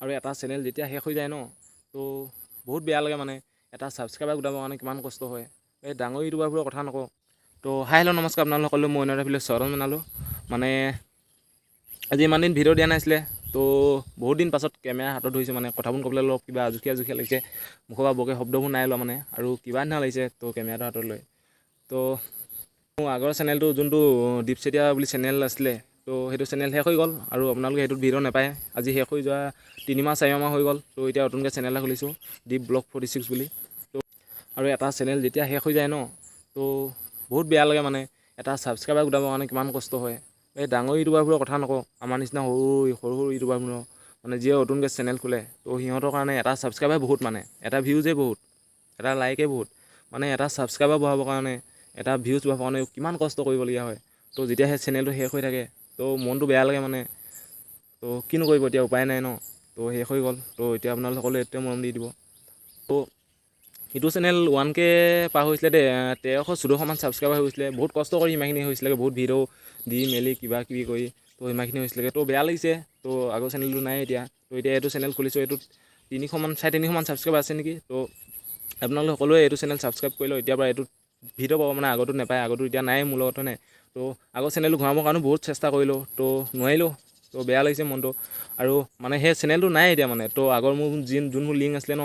আৰু এটা চেনেল যেতিয়া শেষ হৈ যায় ন তো বহুত বেয়া লাগে মানে এটা ছাবস্ক্ৰাইবাৰ গোটাবৰ কাৰণে কিমান কষ্ট হয়। এই ডাঙৰ ইউটিউবাৰবোৰৰ কথা নকওঁ। তো হাই হেল্ল' নমস্কাৰ আপোনালোক সকলো, মই ভিডিঅ' স্বাগতম জনালোঁ। মানে আজি ইমান দিন ভিডিঅ' দিয়া নাছিলে, তো বহুত দিন পাছত কেমেৰা হাতত ধৰিছোঁ। মানে কথাবোৰ ক'বলৈ অলপ কিবা আজুখীয়া লাগিছে, মুখৰ পৰা বৰকৈ শব্দবোৰ নাই লোৱা মানে, আৰু কিবা নিচিনা লাগিছে তো কেমেৰাটো হাতত লৈ। তো মোৰ আগৰ চেনেলটো যোনটো দীপ চেতিয়া বুলি চেনেল আছিলে, তো সেইটো চেনেল শেষ হৈ গ'ল, আৰু আপোনালোকে সেইটোত ভিডিঅ' নাপায়। আজি শেষ হৈ যোৱা 3-4 মাহ হৈ গ'ল। তো এতিয়া নতুনকৈ চেনেল এটা খুলিছোঁ, দীপ ব্লগ 46 বুলি। তো আৰু এটা চেনেল যেতিয়া শেষ হৈ যায় ন তো বহুত বেয়া লাগে মানে এটা ছাবস্ক্ৰাইবাৰ গোটাবৰ কাৰণে কিমান কষ্ট হয়। এই ডাঙৰ ইউটিউবাৰবোৰৰ কথা নকওঁ, আমাৰ নিচিনা সৰু ইউটিউবাৰবোৰৰ মানে যিয়ে নতুনকৈ চেনেল খোলে, তো সিহঁতৰ কাৰণে এটা ছাবস্ক্ৰাইবাৰ বহুত, মানে এটা ভিউজেই বহুত, এটা লাইকেই বহুত। মানে এটা ছাবস্ক্ৰাইবাৰ বঢ়াবৰ কাৰণে, এটা ভিউজ বঢ়াবৰ কাৰণে কিমান কষ্ট কৰিবলগীয়া হয়। তো যেতিয়া সেই চেনেলটো শেষ হৈ থাকে তো মনটো বেয়া লাগে মানে। তো কিনো কৰিব এতিয়া, উপায় নাই ন। তো শেষ হৈ গ'ল, তো এতিয়া আপোনালোকে সকলোৱে এইটোৱে মৰম দি দিব। তো সেইটো চেনেল 1K পাৰ হৈছিলে দেই, 1300-1400মান ছাবস্ক্ৰাইবাৰ হৈ গৈছিলে। বহুত কষ্ট কৰি ইমানখিনি হৈছিলেগৈ, বহুত ভিডিঅ' দি মেলি কিবা কিবি কৰি তো ইমানখিনি হৈছিলেগৈ। তো বেয়া লাগিছে, তো আগৰ চেনেলটো নাই এতিয়া। তো এতিয়া এইটো চেনেল খুলিছোঁ, এইটোত 300-350মান ছাবস্ক্ৰাইবাৰ আছে নেকি। তো আপোনালোকে সকলোৱে এইটো চেনেল ছাবস্ক্ৰাইব কৰি লওক, এতিয়াৰ পৰা এইটোত ভিডিঅ' পাব। মানে আগতো নাপায়, আগতো এতিয়া নাই, মোৰ লগতো নাই। তো আগৰ চেনেলটো ঘূৰাবৰ কাৰণেও বহুত চেষ্টা কৰিলোঁ, তো নোৱাৰিলোঁ। তো বেয়া লাগিছে মনটো, আৰু মানে সেই চেনেলটো নাই এতিয়া মানে। তো আগৰ মোৰ যোনবোৰ লিংক আছিলে ন,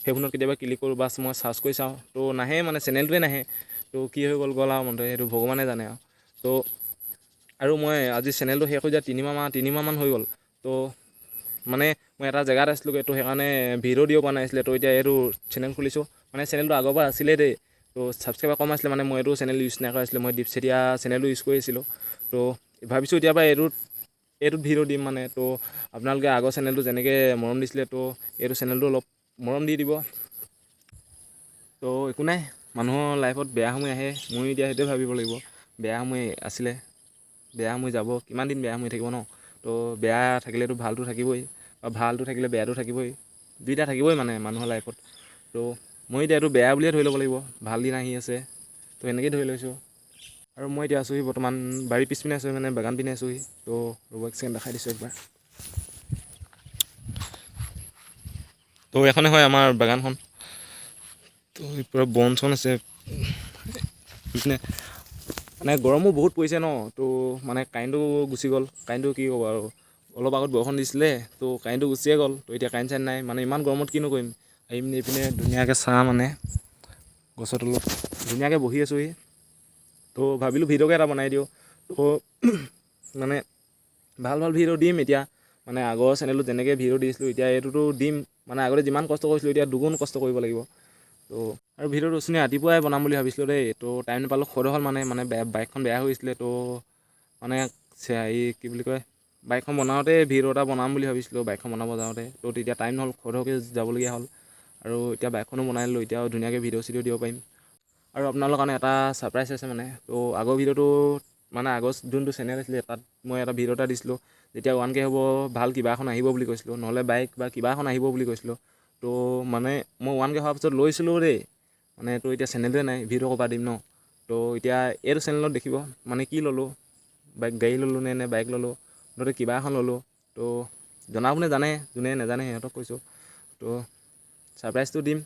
সেইবোৰত কেতিয়াবা ক্লিক কৰোঁ, বাছ মই চাৰ্চ কৰি চাওঁ, তো নাহে মানে, চেনেলটোৱে নাহে। তো কি হৈ গ'ল আৰু মনটো, সেইটো ভগৱানে জানে আৰু। তো আৰু মই আজি চেনেলটো শেষ হৈ যায় 3 মাহমান হৈ গ'ল। তো মানে মই এটা জেগাত আছিলোঁগৈ, তো সেইকাৰণে ভিডিঅ' দিব পৰা নাছিলে। তো এতিয়া এইটো চেনেল খুলিছোঁ, মানে চেনেলটো আগৰ পৰা আছিলেই দেই। তো ছাবস্ক্ৰাইবাৰ কম আছিলে, মানে মই এইটো চেনেল ইউজ নকৰা আছিলোঁ, মই দীপ চেতিয়া চেনেলটো ইউজ কৰি আছিলোঁ। তো ভাবিছোঁ এতিয়াৰ পৰা এইটোত ভিডিঅ' দিম মানে। তো আপোনালোকে আগৰ চেনেলটো যেনেকৈ মৰম দিছিলে, তো এইটো চেনেলটো অলপ মৰম দি দিব। তো একো নাই, মানুহৰ লাইফত বেয়া সময় আহে, ময়ো এতিয়া সেইটোৱে ভাবিব লাগিব। বেয়া সময় আছিলে, বেয়া সময় যাব, কিমান দিন বেয়া সময় থাকিব ন। তো বেয়া থাকিলেতো ভালটো থাকিবই, আৰু ভালটো থাকিলে বেয়াটো থাকিবই, দুইটা থাকিবই মানে মানুহৰ লাইফত। তো মই এতিয়া এইটো বেয়া বুলিয়ে ধৰি ল'ব লাগিব, ভাল দিন আহি আছে, তো এনেকৈয়ে ধৰি লৈছোঁ। আৰু মই এতিয়া আছোঁহি বৰ্তমান বাৰীৰ পিছপিনে আছোঁহি, মানে বাগান পিনে আছোঁহি। তো ৰ'ব এক ছেকেণ্ড দেখাই দিছোঁ একবাৰ। তো এখনে হয় আমাৰ বাগানখন। তো পূৰা বন চন আছে মানে গৰমো বহুত পৰিছে ন। তো মানে কাৰেণ্টটো গুচি গ'ল, কাৰেণ্টটো কি ক'ব আৰু, অলপ আগত বৰষুণ দিছিলে, তো কাৰেণ্টটো গুচিয়ে গ'ল। তো এতিয়া কাৰেণ্ট চাৰেণ্ট নাই, মানে ইমান গৰমত কিনো কৰিম। এইপিনে ধুনীয়াকৈ ছাঁ, মানে গছৰ তলত ধুনীয়াকৈ বহি আছোঁহি। তো ভাবিলোঁ ভিডিঅ'কে এটা বনাই দিওঁ। তো মানে ভাল ভিডিঅ' দিম এতিয়া, মানে আগৰ চেনেলত যেনেকৈ ভিডিঅ' দিছিলোঁ এতিয়া এইটোতো দিম। মানে আগতে যিমান কষ্ট কৰিছিলোঁ, এতিয়া দুগুণ কষ্ট কৰিব লাগিব। তো আৰু ভিডিঅ'টো ৰাতিপুৱাই বনাম বুলি ভাবিছিলোঁ দেই, তো টাইম নাপালোঁ, খৰ হ'ল মানে বাইকখন বেয়া হৈছিলে। তো মানে এই কি বুলি কয়, বাইকখন বনাওঁতে ভিডিঅ' এটা বনাম বুলি ভাবিছিলোঁ, বাইকখন বনাব যাওঁতে। তো তেতিয়া টাইম নহ'ল, খৰকৈ যাবলগীয়া হ'ল। আৰু এতিয়া বাইকখনো বনাই ল'লোঁ, এতিয়া ধুনীয়াকৈ ভিডিঅ' দিব পাৰিম। আৰু আপোনালোকৰ কাৰণে এটা ছাৰপ্ৰাইজ আছে মানে। তো আগৰ ভিডিঅ'টো মানে আগৰ যোনটো চেনেল আছিলে, তাত মই এটা ভিডিঅ' এটা দিছিলোঁ, যেতিয়া 1K হ'ব ভাল কিবা এখন আহিব বুলি কৈছিলোঁ, নহ'লে বাইক বা কিবা এখন আহিব বুলি কৈছিলোঁ। তো মানে মই 1K হোৱাৰ পিছত লৈছিলোঁ দেই, মানে তো এতিয়া চেনেলটোৱে নাই, ভিডিঅ' ক'ৰপৰা দিম ন। তো এতিয়া এইটো চেনেলত দেখিব মানে কি ল'লোঁ, গাড়ী ল'লোঁ নে বাইক ল'লোঁ, নহ'লে কিবা এখন ল'লোঁ। তো জনাবোনে জানে, যোনে নাজানে সিহঁতক কৈছোঁ। তো ছাৰপ্ৰাইজটো দিম,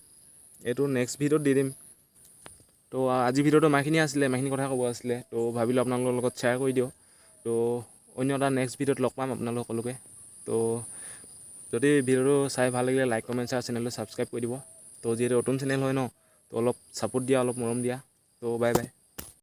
এইটো নেক্সট ভিডিঅ'ত দি দিম। তো আজি ভিডিঅ'টো ইমানখিনিয়ে আছিলে, ইমানখিনি কথা ক'ব আছিলে। তো ভাবিলোঁ আপোনালোকৰ লগত শ্বেয়াৰ কৰি দিওঁ। তো অন্য এটা নেক্সট ভিডিঅ'ত লগ পাম আপোনালোক সকলোকে। তো যদি ভিডিঅ'টো চাই ভাল লাগিলে লাইক কমেণ্ট শ্বেয়াৰ, চেনেলটো ছাবস্ক্ৰাইব কৰি দিব। তো যিহেতু নতুন চেনেল হয় ন, তো অলপ ছাপোৰ্ট দিয়া, অলপ মৰম দিয়া। তো বাই বাই।